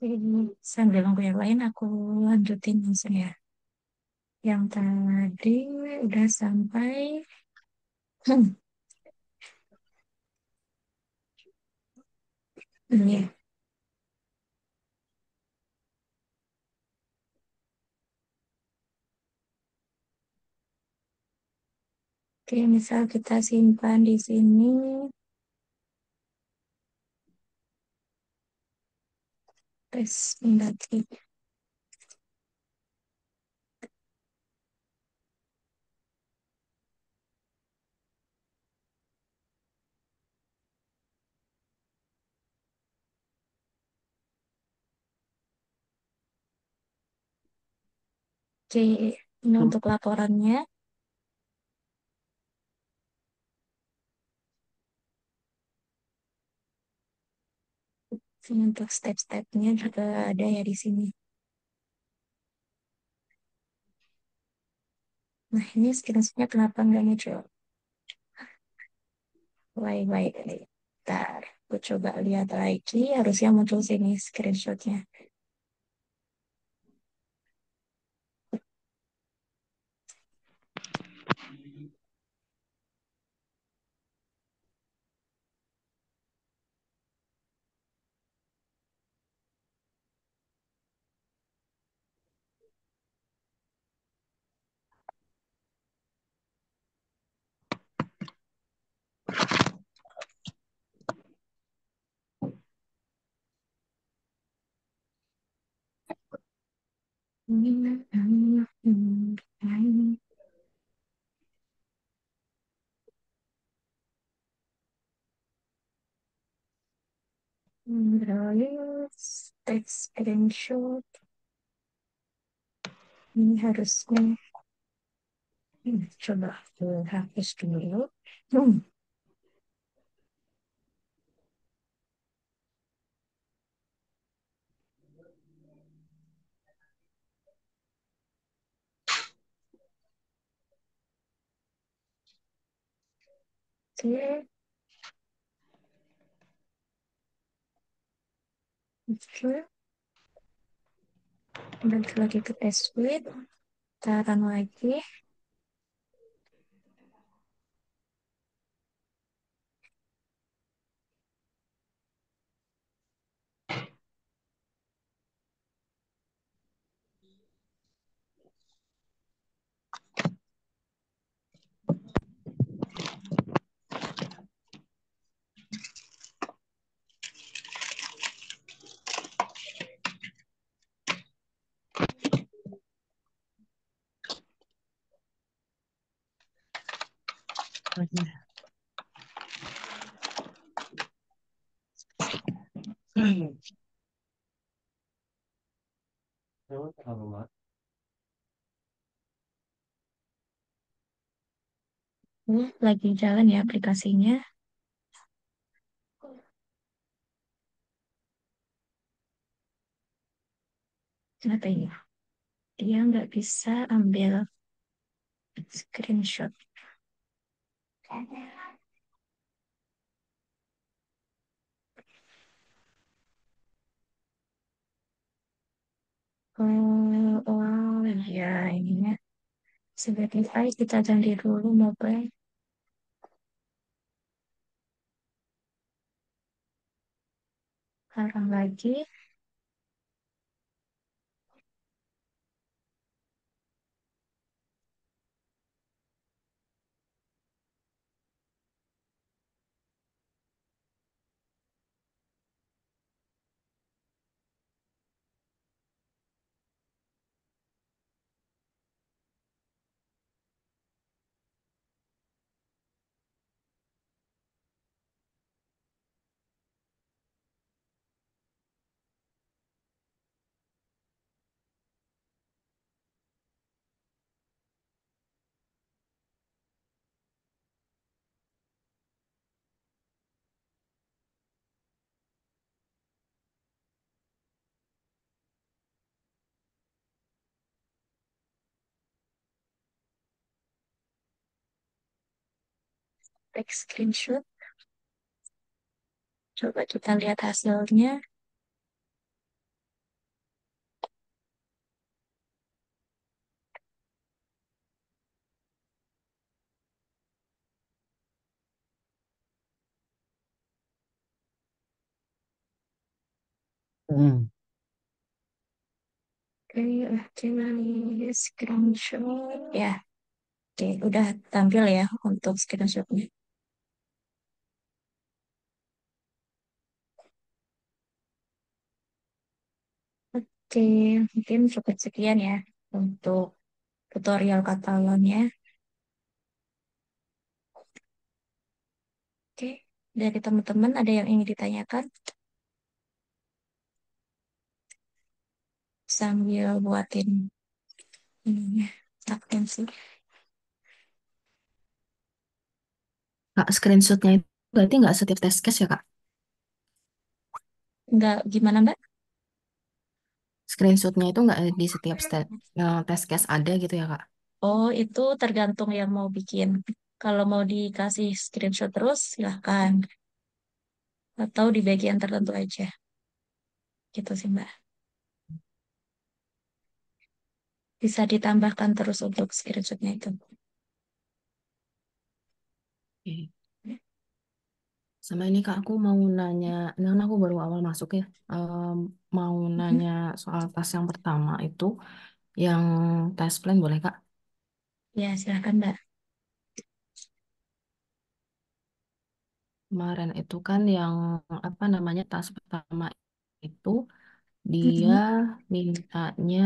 Jadi sambil nunggu yang lain aku lanjutin langsung ya. Yang tadi udah sampai. Ini. Oke, misal kita simpan di sini tes mendaki. Oke, ini untuk laporannya. Ini untuk step-stepnya juga ada ya di sini. Nah, ini screenshotnya kenapa nggak muncul? Baik-baik. Bentar, aku coba lihat lagi. Harusnya muncul sini screenshotnya. Terus, text screenshot. Ini harusnya. Coba aku hapus dulu. Hmm, Oke, oke. Balik lagi ke test suite. Taran lagi. Lagi jalan ya aplikasinya. Kenapa ini? Dia nggak bisa ambil screenshot. Oh, ya ininya. Spotify kita ganti dulu mobile. Sekarang lagi. Take screenshot. Coba kita lihat hasilnya. Hmm. Oke, oke, screenshot. Ya, oke, udah tampil ya untuk screenshotnya. Oke, mungkin cukup sekian ya untuk tutorial Catalannya. Oke, dari teman-teman ada yang ingin ditanyakan sambil buatin ininya, akuntansi. Kak, screenshotnya itu berarti nggak setiap test case ya, Kak? Enggak, gimana Mbak? Screenshotnya itu nggak di setiap test case ada gitu ya, Kak? Oh, itu tergantung yang mau bikin. Kalau mau dikasih screenshot terus, silahkan. Atau di bagian tertentu aja. Gitu sih, Mbak. Bisa ditambahkan terus untuk screenshotnya itu. Oke. Sama ini Kak, aku mau nanya, ini kan aku baru awal masuk ya, mau Mhm. nanya soal tas yang pertama itu, yang tes plan boleh Kak? Ya, silahkan, Mbak. Kemarin itu kan yang apa namanya tas pertama itu dia Mhm. mintanya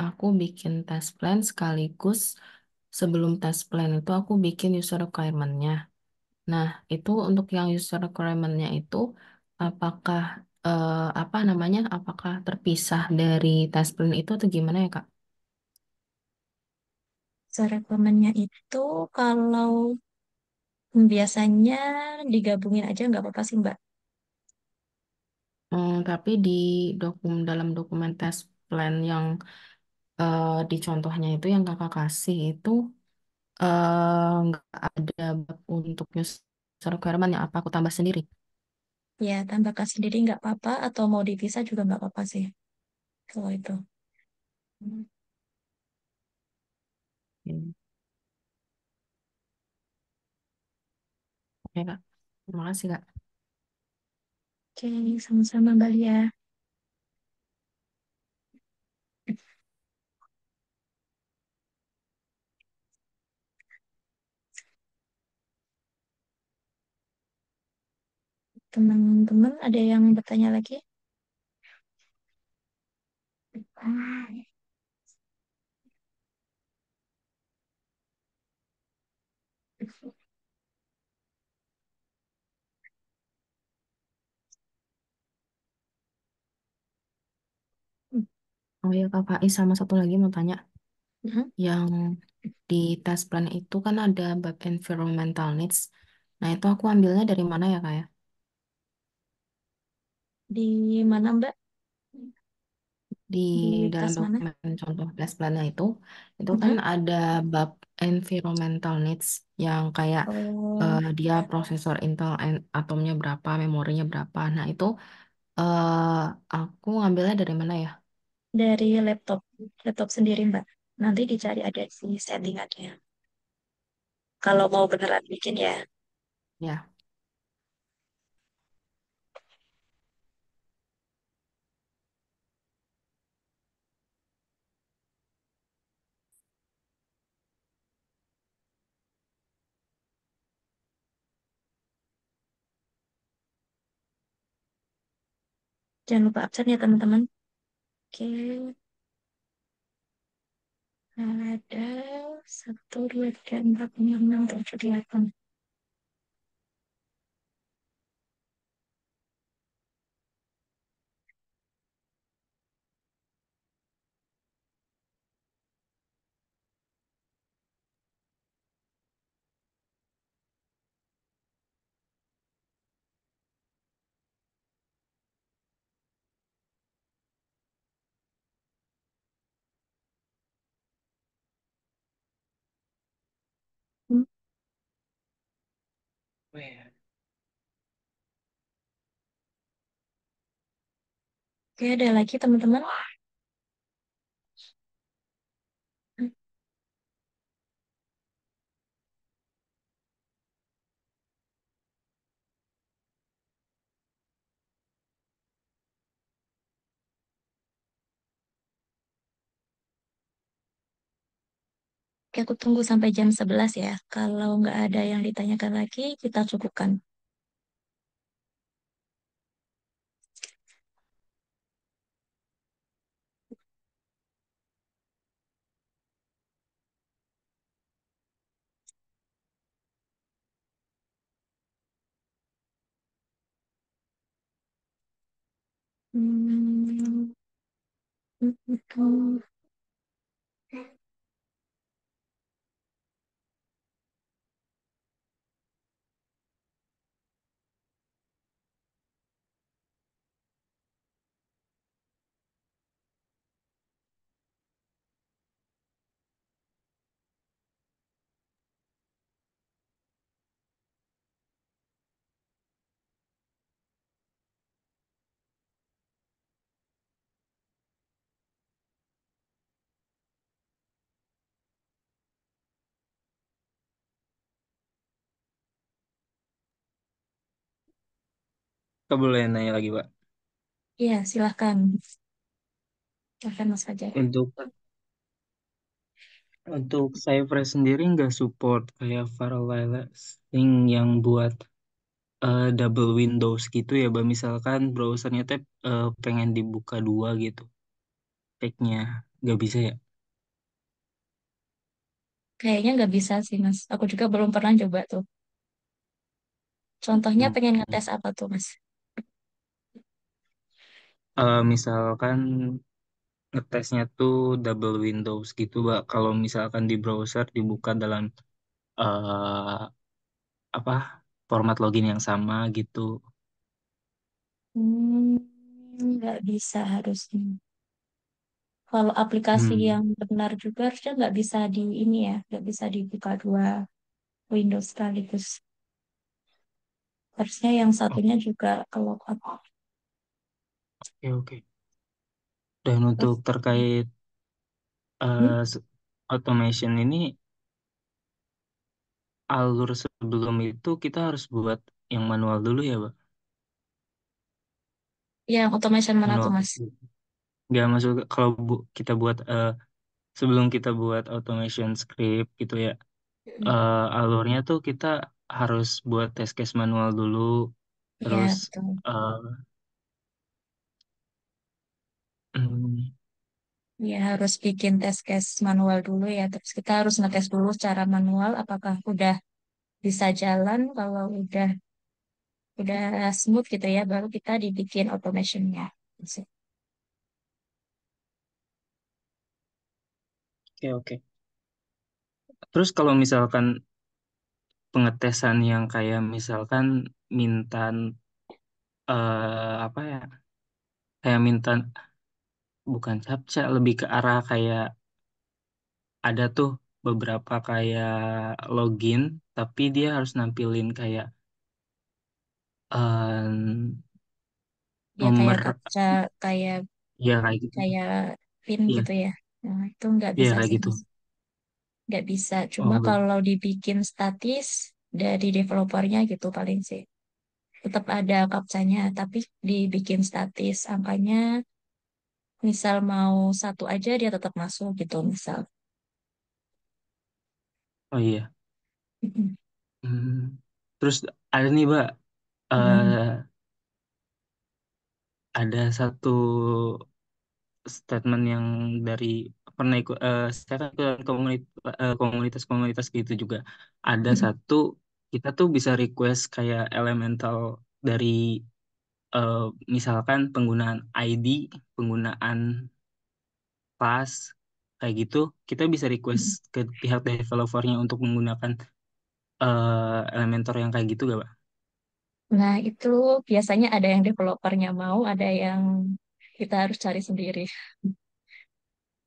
aku bikin tes plan sekaligus sebelum tes plan itu aku bikin user requirement-nya. Nah, itu untuk yang user requirement-nya itu apakah apa namanya? Apakah terpisah dari test plan itu atau gimana ya, Kak? Rekomennya itu kalau biasanya digabungin aja nggak apa-apa sih, Mbak. Tapi di dalam dokumen test plan yang di contohnya itu yang Kakak kasih itu nggak ada bab untuk user requirement yang apa aku tambah sendiri. Ya, tambahkan sendiri nggak apa-apa, atau mau dipisah juga nggak apa-apa sih. Kalau itu. Hmm. Oke, Kak. Terima kasih, Kak. Oke, sama-sama, Mbak Lia. Teman-teman, ada yang bertanya lagi? Oh ya, Kak Faiz, sama satu lagi mau tanya. Mhm. Yang di tes plan itu kan ada bab environmental needs. Nah, itu aku ambilnya dari mana ya, Kak ya? Di mana, Mbak? Di Di dalam tas mana? dokumen contoh tes plannya itu kan Mhm. ada bab environmental needs yang kayak Oh, dia prosesor Intel atomnya berapa, memorinya berapa. Nah, itu eh aku ngambilnya dari mana ya? dari laptop. Laptop sendiri, Mbak. Nanti dicari ada di settingannya. Kalau mau beneran bikin ya. Ya, Jangan lupa absen ya, teman-teman. Oke, ada satu, dua, tiga, empat, lima, enam, tujuh, delapan. Oke, ada lagi teman-teman? Oke, aku tunggu sampai jam 11 ya. Kalau nggak ada yang ditanyakan lagi, kita cukupkan. Hmm, hmm, hmm, hmm. Kak boleh nanya lagi, Pak. Iya, silahkan. Silahkan Mas Fajar. Untuk untuk Cypress sendiri nggak support kayak parallelising yang buat double Windows gitu ya, Mbak. Misalkan browsernya teh pengen dibuka dua gitu, tag-nya nggak bisa ya? Kayaknya nggak bisa sih, Mas. Aku juga belum pernah coba tuh. Contohnya Hmm. pengen ngetes apa tuh, Mas? Misalkan ngetesnya tuh double Windows gitu, Mbak. Kalau misalkan di browser dibuka dalam eh apa format login yang sama gitu. Hmm, nggak bisa harusnya. Kalau aplikasi Hmm. yang benar juga harusnya nggak bisa di ini ya, nggak bisa dibuka dua Windows sekaligus. Harusnya yang satunya juga kalau apa. Oke, oke. Dan untuk Terus, terkait hmm? automation ini, alur sebelum itu kita harus buat yang manual dulu ya, Pak? Yang automation mana tuh, Manual Mas? test dulu. Nggak masuk kalau kita buat sebelum kita buat automation script gitu ya, Hmm. alurnya tuh kita harus buat test case manual dulu, Iya, terus betul. eh, hmm, Ya, harus bikin test case manual dulu ya. Terus kita harus ngetes dulu secara manual apakah udah bisa jalan. Kalau udah smooth gitu ya, baru kita dibikin automationnya. oke, oke. Terus kalau misalkan pengetesan yang kayak misalkan minta apa ya, kayak minta bukan captcha, lebih ke arah kayak ada tuh beberapa kayak login, tapi dia harus nampilin kayak Ya kayak nomor, captcha, kayak ya kayak gitu. kayak pin Iya, gitu ya. Nah, itu nggak iya bisa kayak sih, gitu. Mas. Nggak bisa. Oh, Cuma enggak. kalau dibikin statis dari developernya gitu paling sih. Tetap ada captcha-nya, tapi dibikin statis. Angkanya misal mau satu aja dia tetap masuk gitu misal. Oh iya. Mm-mm. Hmm. Terus ada nih, Mbak, Mm-mm. eh ada satu statement yang dari pernah ikut, saya kan ikut komunitas-komunitas gitu juga. Ada Mm-mm. satu, kita tuh bisa request kayak elemental dari eh, misalkan penggunaan ID, penggunaan class, kayak gitu, kita bisa request Mm-mm. ke pihak developernya untuk menggunakan Elementor yang kayak gitu gak, Pak? Nah, itu biasanya ada yang developernya mau, ada yang kita harus cari sendiri.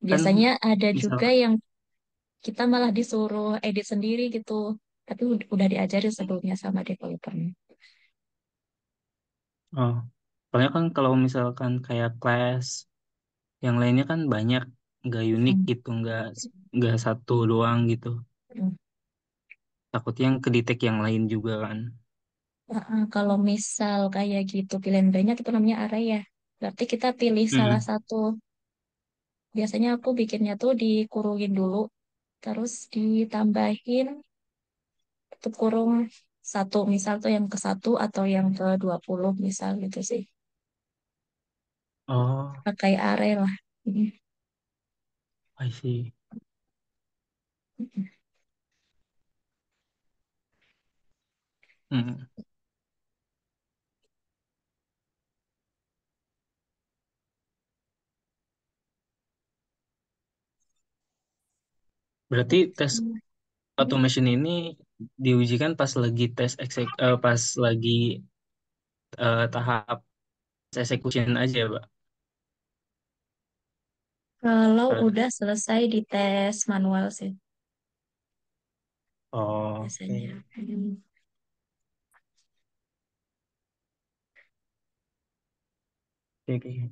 Kan Biasanya ada juga misalkan, yang kita malah disuruh edit sendiri gitu. Tapi udah diajarin sebelumnya sama developernya. oh. Soalnya kan kalau misalkan kayak kelas yang lainnya kan banyak, nggak unik Hmm. gitu, nggak satu doang gitu. Hmm. Takutnya yang kedetek yang lain juga kan. Kalau misal kayak gitu pilihan banyak itu namanya area. Berarti kita pilih salah Mm. satu. Biasanya aku bikinnya tuh dikurungin dulu, terus ditambahin tutup kurung satu, misal tuh yang ke satu atau yang ke 20 misal gitu sih. Oh, Pakai area lah. Mm. I see. Mm. Berarti tes automation ini diujikan pas lagi pas lagi tahap execution aja ya, Pak? Kalau Eh, udah selesai di tes manual sih Oh, biasanya. oke. Oke, oke.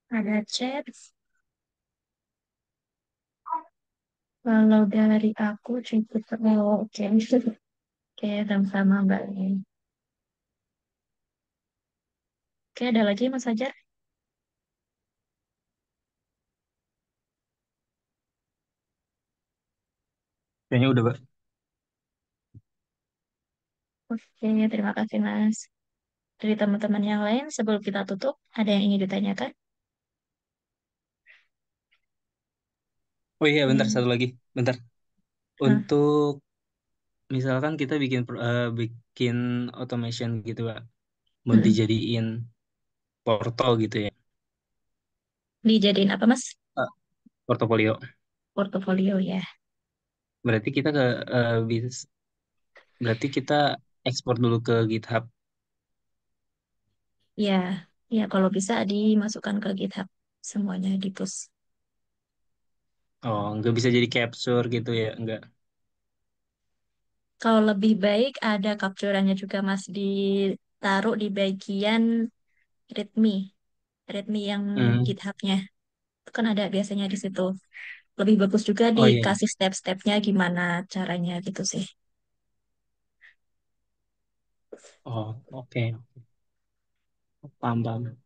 Ada chat. Kalau dari aku cukup. Oh, oke. Oke, sama-sama Mbak. Oke, ada lagi Mas Ajar? Kayaknya udah, Pak. Oke, terima kasih Mas. Dari teman-teman yang lain, sebelum kita tutup, ada yang ingin ditanyakan? Oh iya, bentar, Hmm. satu lagi. Bentar. Hah? Untuk misalkan kita bikin automation gitu, Pak. Mau Mm-mm. dijadiin portal gitu ya. Dijadiin apa Mas? Eh, Portofolio. Portofolio ya. Berarti kita ke berarti kita ekspor dulu ke GitHub. Ya, ya kalau bisa dimasukkan ke GitHub semuanya di push. Oh, nggak bisa jadi capture gitu ya, nggak. Kalau lebih baik ada capturannya juga Mas ditaruh di bagian README, README yang Hmm. GitHub-nya. Itu kan ada biasanya di situ. Lebih bagus juga Oh iya, iya. dikasih step-stepnya gimana caranya gitu sih. Oh, oke. Paham, paham.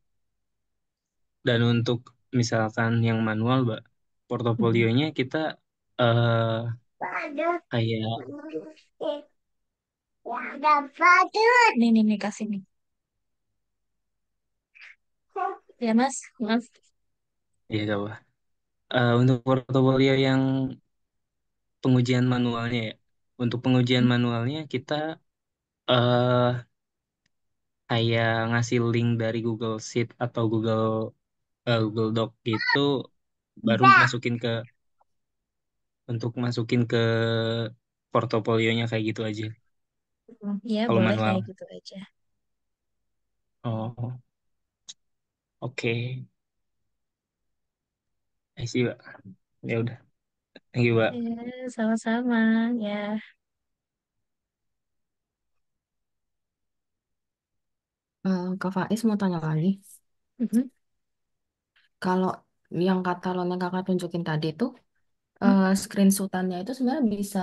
Dan untuk misalkan yang manual, Mbak, Mhm. portofolionya kita eh kayak Nih, kasih nih. Ya Mas, Mas. ya gak apa. Untuk portofolio yang pengujian manualnya ya. Untuk pengujian manualnya kita eh kayak ngasih link dari Google Sheet atau Google Doc gitu, baru masukin ke portofolionya kayak gitu aja. Ya Kalau boleh kayak manual. gitu aja. Oh, oke. I see, Mbak. Ya udah. Thank you, Mbak. Ya, sama-sama ya. Kak Faiz mau tanya lagi. Mhm. Kalau yang katalog yang kakak tunjukin tadi tuh, Mhm. screenshotannya itu sebenarnya bisa,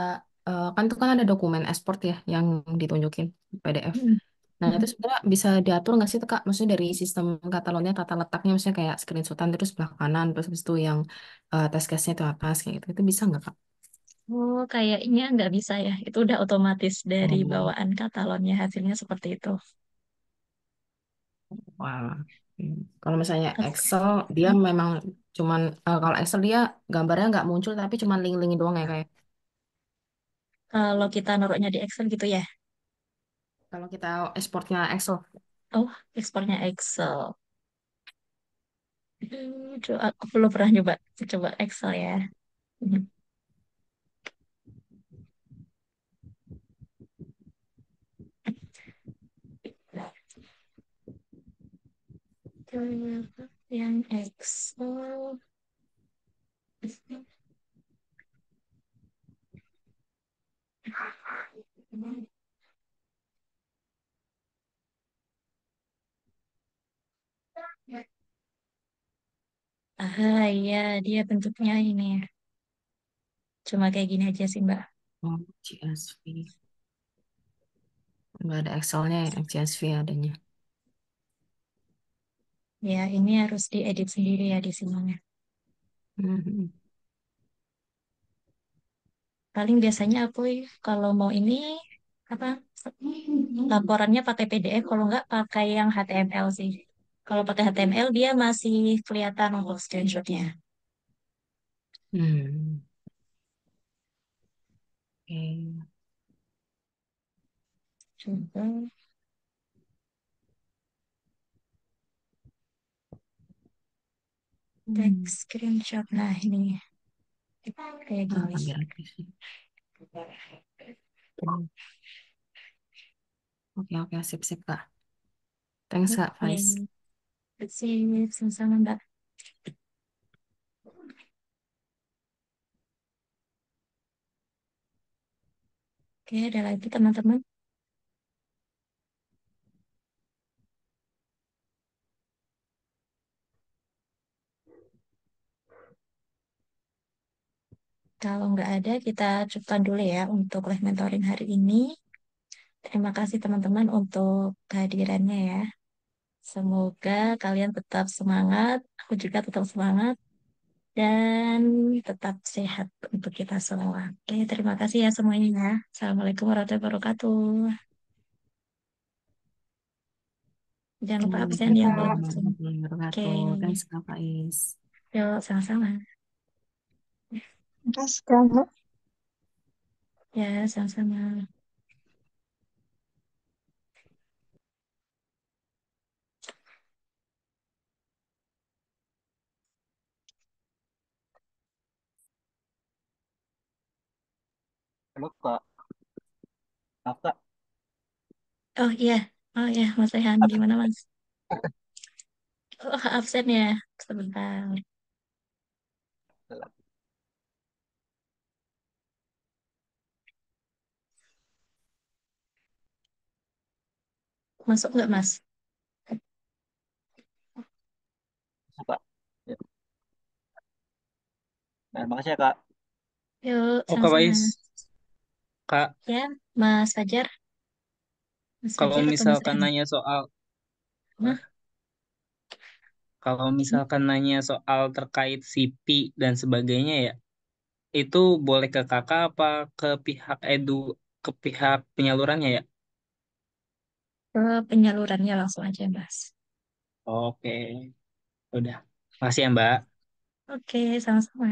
kan itu kan ada dokumen export ya yang ditunjukin PDF. Mhm. Nah itu Mhm. sebenarnya bisa diatur nggak sih tuh, Kak? Maksudnya dari sistem katalognya tata letaknya, maksudnya kayak screenshotan terus sebelah kanan, terus habis itu yang test case-nya itu atas kayak gitu. Itu bisa nggak, Kak? Oh, kayaknya nggak bisa ya. Itu udah otomatis dari Oh, bawaan katalognya hasilnya seperti itu. wah. Kalau misalnya Oke. Excel, dia memang cuman, kalau Excel dia gambarnya nggak muncul tapi cuman link-link doang ya kayak. Kalau kita naruhnya di Excel gitu ya. Kalau kita ekspornya Excel. Oh, ekspornya Excel. Aku belum pernah nyoba. Coba Excel ya. Mhm. Yang Excel. iya, dia bentuknya ini ya. Cuma kayak gini aja sih, Mbak. Oh, CSV. Nggak ada Excelnya ya, CSV adanya. Ya, ini harus diedit sendiri ya di sini. Mhm. Paling biasanya aku kalau mau ini apa laporannya pakai PDF, kalau nggak pakai yang HTML sih. Kalau pakai HTML dia masih kelihatan untuk screenshotnya. Hmm. Oke. Coba Hmm. text screenshot. Nah ini kayak Ah, gini. biar aktif sih. Hmm. Oke, oke, sip, sip, Kak. Thanks, Kak, Faiz. Oke, sip, sama-sama Mbak. Oke, ada lagi teman-teman. Kalau nggak ada, kita cukupkan dulu ya untuk live mentoring hari ini. Terima kasih teman-teman untuk kehadirannya ya. Semoga kalian tetap semangat, aku juga tetap semangat, dan tetap sehat untuk kita semua. Oke, terima kasih ya semuanya ya. Assalamualaikum warahmatullahi wabarakatuh. Jangan lupa absen ya buat Waalaikumsalam Zoom. warahmatullahi Oke, wabarakatuh. Thanks, Kak Faiz. yuk sama-sama. Terus kamu Ya, sama-sama. Halo Kak, maaf Kak. Oh iya, oh iya, Mas Rehan, gimana Mas? Oh, absen ya, sebentar. Masuk nggak Mas? Kak. Ya. Nah, makasih ya Kak. Yuk, Oh Kak sama-sama. Faiz, Kak, Ya, Mas Fajar, Mas kalau Fajar atau Mas misalkan Rehan? nanya soal, Hah? kalau misalkan nanya soal terkait CP dan sebagainya ya, itu boleh ke kakak apa ke pihak ke pihak penyalurannya ya? Ke penyalurannya langsung aja, Mas. Oke, udah. Makasih ya Mbak. Oke, sama-sama.